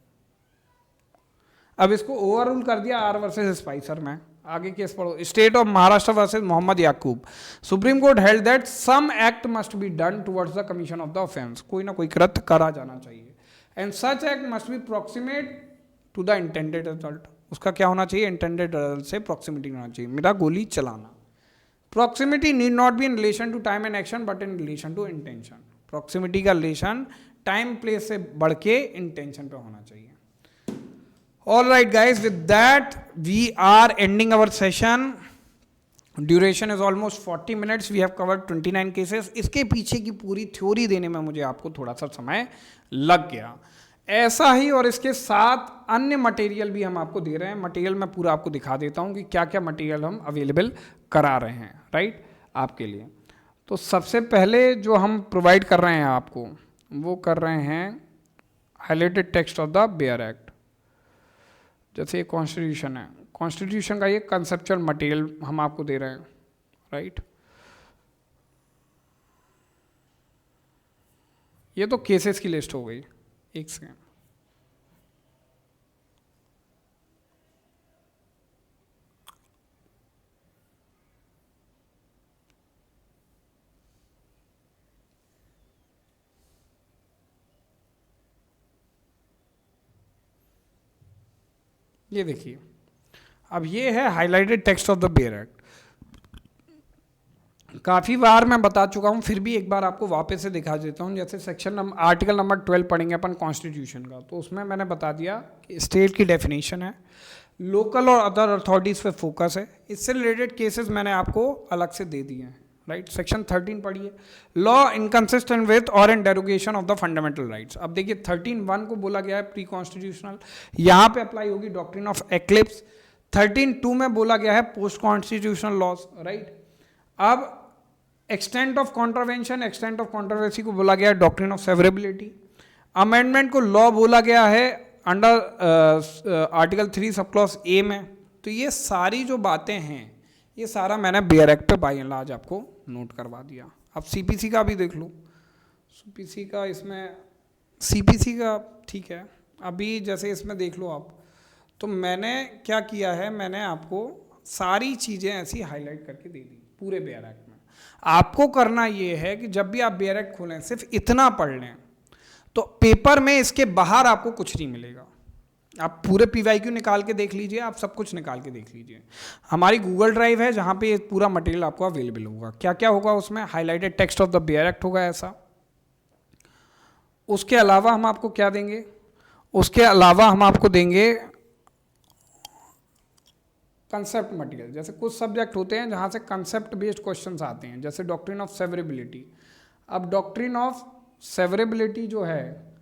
[SPEAKER 1] अब इसको overrule कर दिया R versus Spicer में। आगे case पढ़ो, state of Maharashtra versus Mohammad Yakub. Supreme court held that some act must be done towards the commission of the offence, कोई ना कोई कृत्य करा जाना चाहिए, and such act must be proximate to the intended result. उसका क्या होना चाहिए? इंटेंडेड रिजल्ट से प्रॉक्सिमिटी होना चाहिए। मेरा गोली चलाना, proximity need not be in relation to time and action but in relation to intention. Proximity का रिलेशन टाइम प्लेस से बढ़ के इंटेंशन पे होना चाहिए। All right guys, with that we are ending our session. Duration is almost 40 minutes. We have covered 29 cases. इसके पीछे की पूरी थ्योरी देने में मुझे आपको थोड़ा सा समय लग गया। ऐसा ही और इसके साथ अन्य मटेरियल भी हम आपको दे रहे हैं। मटेरियल मैं पूरा आपको दिखा देता हूँ कि क्या क्या मटेरियल हम अवेलेबल करा रहे हैं, राइट, आपके लिए। तो सबसे पहले जो हम प्रोवाइड कर रहे हैं आपको, वो कर रहे हैं highlighted text of the bare act. जैसे ये कॉन्स्टिट्यूशन है, कॉन्स्टिट्यूशन का ये कंसेप्चुअल मटेरियल हम आपको दे रहे हैं, राइट। ये तो केसेस की लिस्ट हो गई। एक सेकेंड, ये देखिए, अब ये है highlighted text of the bare act. काफ़ी बार मैं बता चुका हूँ, फिर भी एक बार आपको वापस से दिखा देता हूँ। जैसे सेक्शन आर्टिकल नंबर 12 पढ़ेंगे अपन कॉन्स्टिट्यूशन का, तो उसमें मैंने बता दिया कि स्टेट की डेफिनेशन है, लोकल और अदर अथॉरिटीज़ पे फोकस है। इससे रिलेटेड केसेस मैंने आपको अलग से दे दिए हैं, राइट। सेक्शन 13 पढ़िए, लॉ इनकंसिस्टेंट विथ और in derogation of the fundamental rights. अब देखिए 13(1) को बोला गया है प्री कॉन्स्टिट्यूशनल, यहाँ पे अप्लाई होगी डॉक्ट्रिन ऑफ एक्लिप्स। 13(2) में बोला गया है पोस्ट कॉन्स्टिट्यूशनल लॉज, राइट। अब extent of contravention, extent of controversy को बोला गया है डॉक्ट्रिन ऑफ सेवरेबिलिटी। अमेंडमेंट को लॉ बोला गया है under article 3 sub clause A में। तो ये सारी जो बातें हैं, ये सारा मैंने बेयर एक्ट पे बाय एंड लार्ज आपको नोट करवा दिया। अब सीपीसी का भी देख लो, सीपीसी का, इसमें सीपीसी का ठीक है। अभी जैसे इसमें देख लो आप, तो मैंने क्या किया है, मैंने आपको सारी चीज़ें ऐसी हाईलाइट करके दे दी पूरे बेयर एक्ट में। आपको करना ये है कि जब भी आप बेयर एक्ट खोलें सिर्फ इतना पढ़ लें, तो पेपर में इसके बाहर आपको कुछ नहीं मिलेगा। आप पूरे PYQ निकाल के देख लीजिए, आप सब कुछ निकाल के देख लीजिए। हमारी गूगल ड्राइव है जहाँ पे ये पूरा मटेरियल आपको अवेलेबल होगा। क्या क्या होगा उसमें? Highlighted text of the bare act होगा ऐसा। उसके अलावा हम आपको क्या देंगे? उसके अलावा हम आपको देंगे कंसेप्ट मटेरियल। जैसे कुछ सब्जेक्ट होते हैं जहाँ से कंसेप्ट बेस्ड क्वेश्चंस आते हैं, जैसे डॉक्ट्रिन ऑफ सेवरेबिलिटी। अब डॉक्ट्रिन ऑफ सेवरेबिलिटी जो है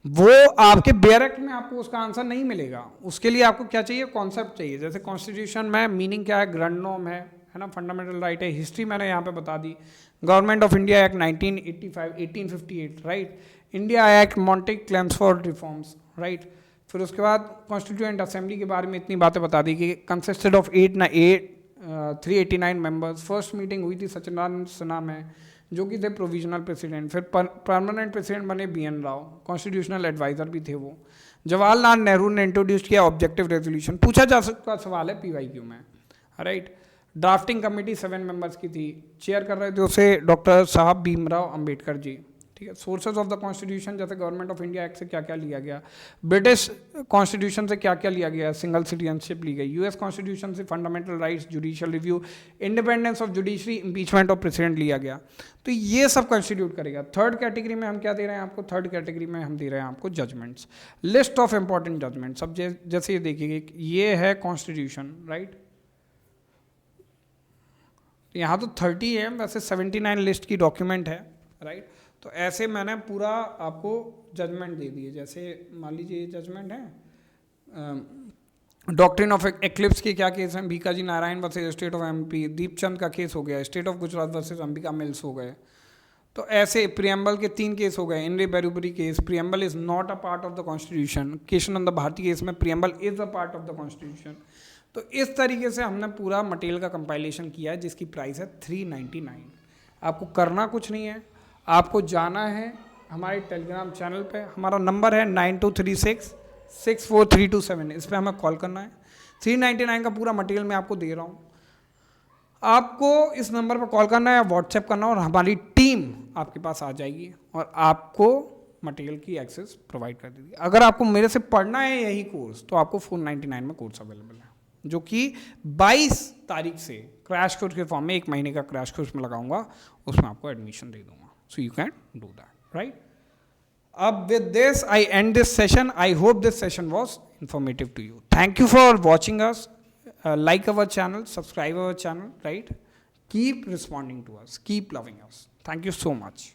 [SPEAKER 1] वो आपके बेयर एक्ट में आपको उसका आंसर नहीं मिलेगा। उसके लिए आपको क्या चाहिए? कॉन्सेप्ट चाहिए। जैसे कॉन्स्टिट्यूशन में मीनिंग क्या है? ग्रैंड नॉर्म है ना, फंडामेंटल राइट है। हिस्ट्री मैंने यहाँ पे बता दी, government of India act 1985, 1858, right. India act, Montagu Chelmsford reforms, right. फिर उसके बाद कॉन्स्टिट्यूएंट असेंबली के बारे में इतनी बातें बता दी कि consisted of 389 members. First meeting हुई थी सत्यनारायण सिन्हा में, जो कि थे प्रोविजनल प्रेसिडेंट। फिर परमानेंट प्रेसिडेंट बने BN राव, कॉन्स्टिट्यूशनल एडवाइजर भी थे वो। जवाहरलाल नेहरू ने इंट्रोड्यूस किया ऑब्जेक्टिव रेजोल्यूशन। पूछा जा सकता सवाल है PYQ में, राइट। ड्राफ्टिंग कमेटी 7 मेंबर्स की थी, चेयर कर रहे थे उसे डॉक्टर साहब भीमराव अंबेडकर जी, ठीक है। सोर्सेज ऑफ द कॉन्स्टिट्यूशन, जैसे गवर्नमेंट ऑफ इंडिया एक्ट से क्या क्या लिया गया, ब्रिटिश कॉन्स्टिट्यूशन से क्या क्या लिया गया, सिंगल सिटीजनशिप ली गई, US कॉन्स्टिट्यूशन से fundamental rights, judicial review, independence of judiciary, impeachment of president लिया गया। तो ये सब कंस्टिट्यूट करेगा। थर्ड कैटेगरी में हम क्या दे रहे हैं आपको? थर्ड कैटेगरी में हम दे रहे हैं आपको judgments, list of important judgments. अब जैसे ये देखिए, ये है कॉन्स्टिट्यूशन, राइट। यहाँ तो 30 है, वैसे 79 लिस्ट की डॉक्यूमेंट है, राइट। तो ऐसे मैंने पूरा आपको जजमेंट दे दिए। जैसे मान लीजिए जजमेंट है डॉक्ट्रिन ऑफ एक्लिप्स के क्या केस हैं, Bhikaji Narayan versus state of MP, Deepchand का केस हो गया, state of Gujarat versus Ambika mills हो गए। तो ऐसे प्रियम्बल के 3 केस हो गए, in re Berubari case, preamble is not a part of the constitution, Kesavananda Bharati case में preamble is a part of the constitution. तो इस तरीके से हमने पूरा मटेरियल का कंपाइलेशन किया है जिसकी प्राइस है 399। आपको करना कुछ नहीं है, आपको जाना है हमारे टेलीग्राम चैनल पे, हमारा नंबर है 9236643227, इस पर हमें कॉल करना है। 399 का पूरा मटेरियल मैं आपको दे रहा हूँ, आपको इस नंबर पर कॉल करना है या व्हाट्सएप करना और हमारी टीम आपके पास आ जाएगी और आपको मटेरियल की एक्सेस प्रोवाइड कर देगी। अगर आपको मेरे से पढ़ना है यही कोर्स तो आपको 499 में कोर्स अवेलेबल है, जो कि 22 तारीख से क्रैश कोर्स के फॉर्म में 1 महीने का क्रैश कोर्स में लगाऊंगा, उसमें आपको एडमिशन दे दूंगा। So you can do that, right. अब with this I end this session. I hope this session was informative to you. Thank you for watching us. Like our channel, subscribe our channel, right? Keep responding to us, keep loving us. Thank you so much.